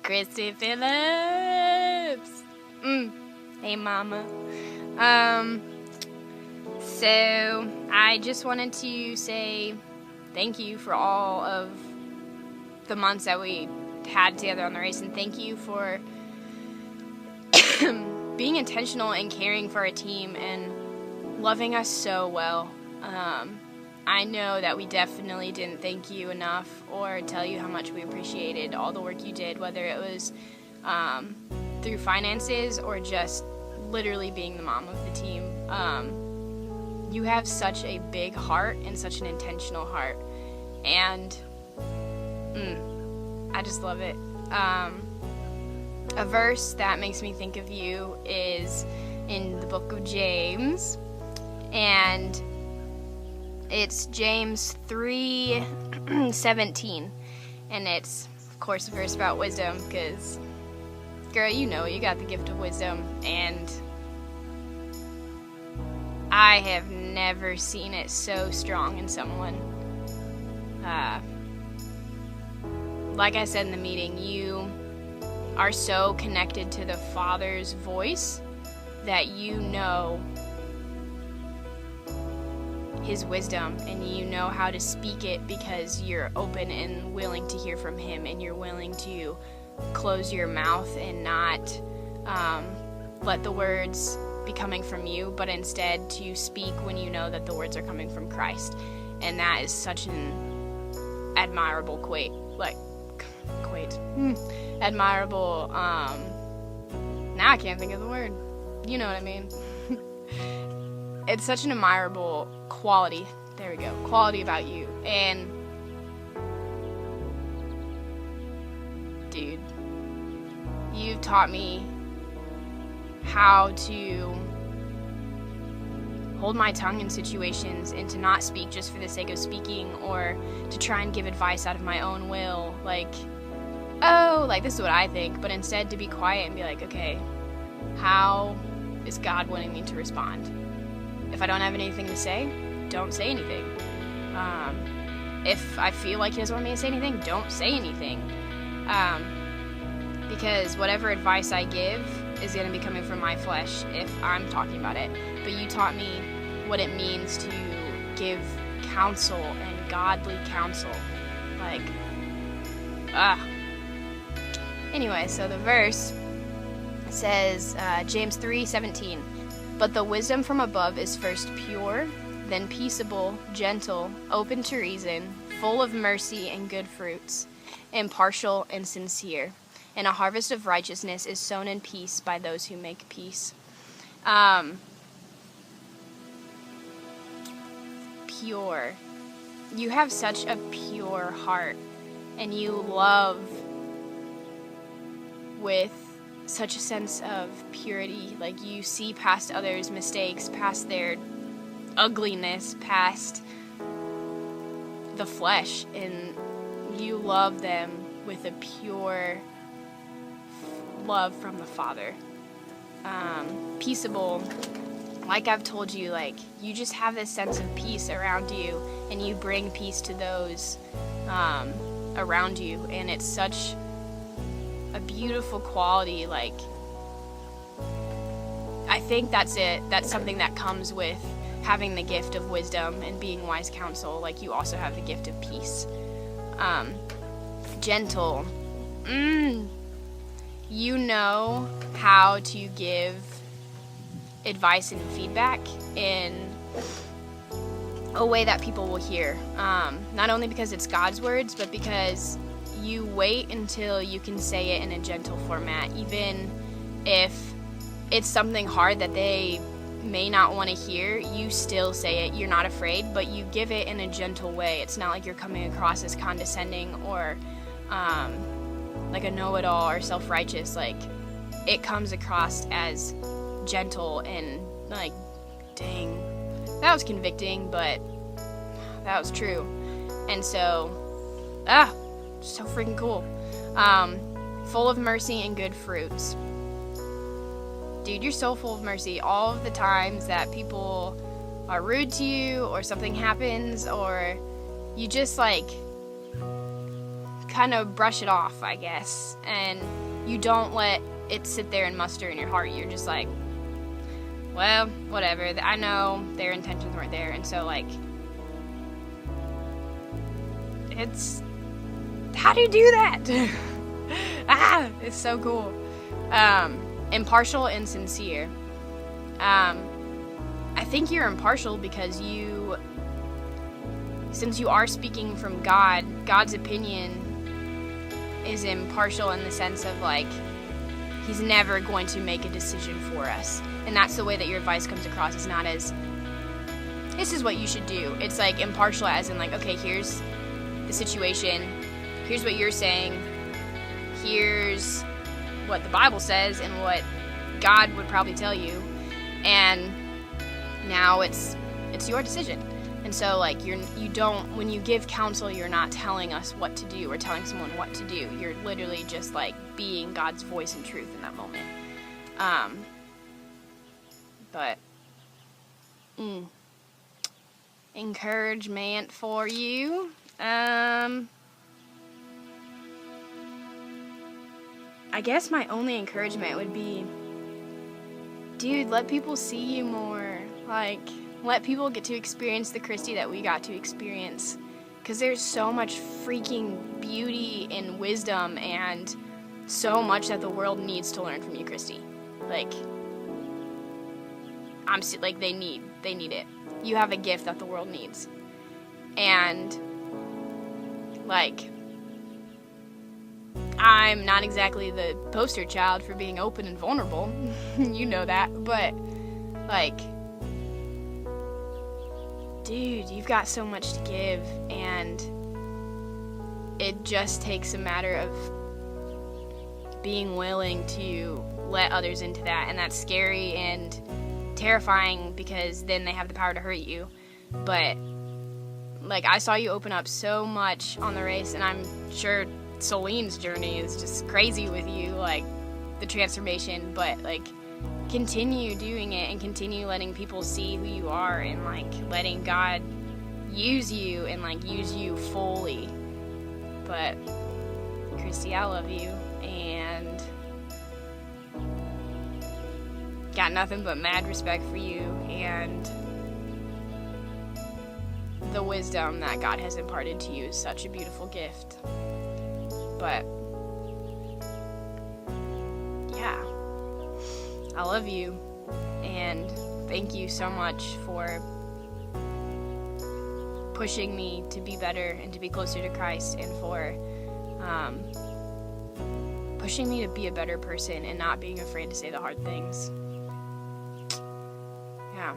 Christy Phillips. Hey, Mama. So I just wanted to say thank you for all of the months that we had together on the race, and thank you for being intentional and caring for our team and loving us so well. I know that we definitely didn't thank you enough or tell you how much we appreciated all the work you did, whether it was through finances or just literally being the mom of the team. You have such a big heart and such an intentional heart, and I just love it. A verse that makes me think of you is in the book of James, and it's James 3:17, and it's, of course, a verse about wisdom, because, girl, you know you got the gift of wisdom, and I have never seen it so strong in someone. Like I said in the meeting, you are so connected to the Father's voice that you know His wisdom, and you know how to speak it because you're open and willing to hear from Him, and you're willing to close your mouth and not let the words be coming from you, but instead to speak when you know that the words are coming from Christ. And that is such an admirable admirable, now I can't think of the word. You know what I mean. It's such an admirable quality. There we go. Quality about you. And, dude, you've taught me how to hold my tongue in situations and to not speak just for the sake of speaking, or to try and give advice out of my own will. Like, oh, like, this is what I think. But instead to be quiet and be like, okay, how is God wanting me to respond? If I don't have anything to say, don't say anything. If I feel like He doesn't want me to say anything, don't say anything. Because whatever advice I give is going to be coming from my flesh if I'm talking about it. But you taught me what it means to give counsel and godly counsel. Like, Anyway, so the verse says, James 3:17, "But the wisdom from above is first pure, then peaceable, gentle, open to reason, full of mercy and good fruits, impartial and sincere. And a harvest of righteousness is sown in peace by those who make peace." Pure. You have such a pure heart, and you love with such a sense of purity. Like, you see past others' mistakes, past their ugliness, past the flesh, and you love them with a pure love from the Father. Peaceable. Like I've told you, like, you just have this sense of peace around you, and you bring peace to those around you, and it's such a beautiful quality. Like, I think that's it. That's something that comes with having the gift of wisdom and being wise counsel. Like, you also have the gift of peace. Gentle. You know how to give advice and feedback in a way that people will hear. Not only because it's God's words, but because you wait until you can say it in a gentle format, even if it's something hard that they may not want to hear. You still say it. You're not afraid, but you give it in a gentle way. It's not like you're coming across as condescending or like a know-it-all or self-righteous. Like, it comes across as gentle and like, dang, that was convicting, but that was true. And so, so freaking cool. Full of mercy and good fruits. Dude, you're so full of mercy. All of the times that people are rude to you, or something happens, or you just like kind of brush it off, I guess, and you don't let it sit there and muster in your heart. You're just like, well, whatever. I know their intentions weren't there, and so, like, it's... How do you do that? It's so cool. Impartial and sincere. I think you're impartial because since you are speaking from God, God's opinion is impartial in the sense of, like, he's never going to make a decision for us. And that's the way that your advice comes across. It's not as, this is what you should do. It's, like, impartial as in, like, okay, here's the situation. Here's what you're saying. Here's what the Bible says and what God would probably tell you. And now it's your decision. And so, like, you don't, when you give counsel, you're not telling us what to do or telling someone what to do. You're literally just, like, being God's voice and truth in that moment. But encouragement for you. I guess my only encouragement would be, dude, let people see you more. Like, let people get to experience the Christy that we got to experience. Because there's so much freaking beauty and wisdom and so much that the world needs to learn from you, Christy. Like, they need it. You have a gift that the world needs. And, like, I'm not exactly the poster child for being open and vulnerable. You know that. But, like, dude, you've got so much to give, and it just takes a matter of being willing to let others into that. And that's scary and terrifying because then they have the power to hurt you. But, like, I saw you open up so much on the race, and I'm sure Celine's journey is just crazy with you, like, the transformation. But, like, continue doing it and continue letting people see who you are and, like, letting God use you and, like, use you fully. But, Christy, I love you, and got nothing but mad respect for you and the wisdom that God has imparted to you is such a beautiful gift. But yeah, I love you, and thank you so much for pushing me to be better and to be closer to Christ, and for pushing me to be a better person and not being afraid to say the hard things. Yeah.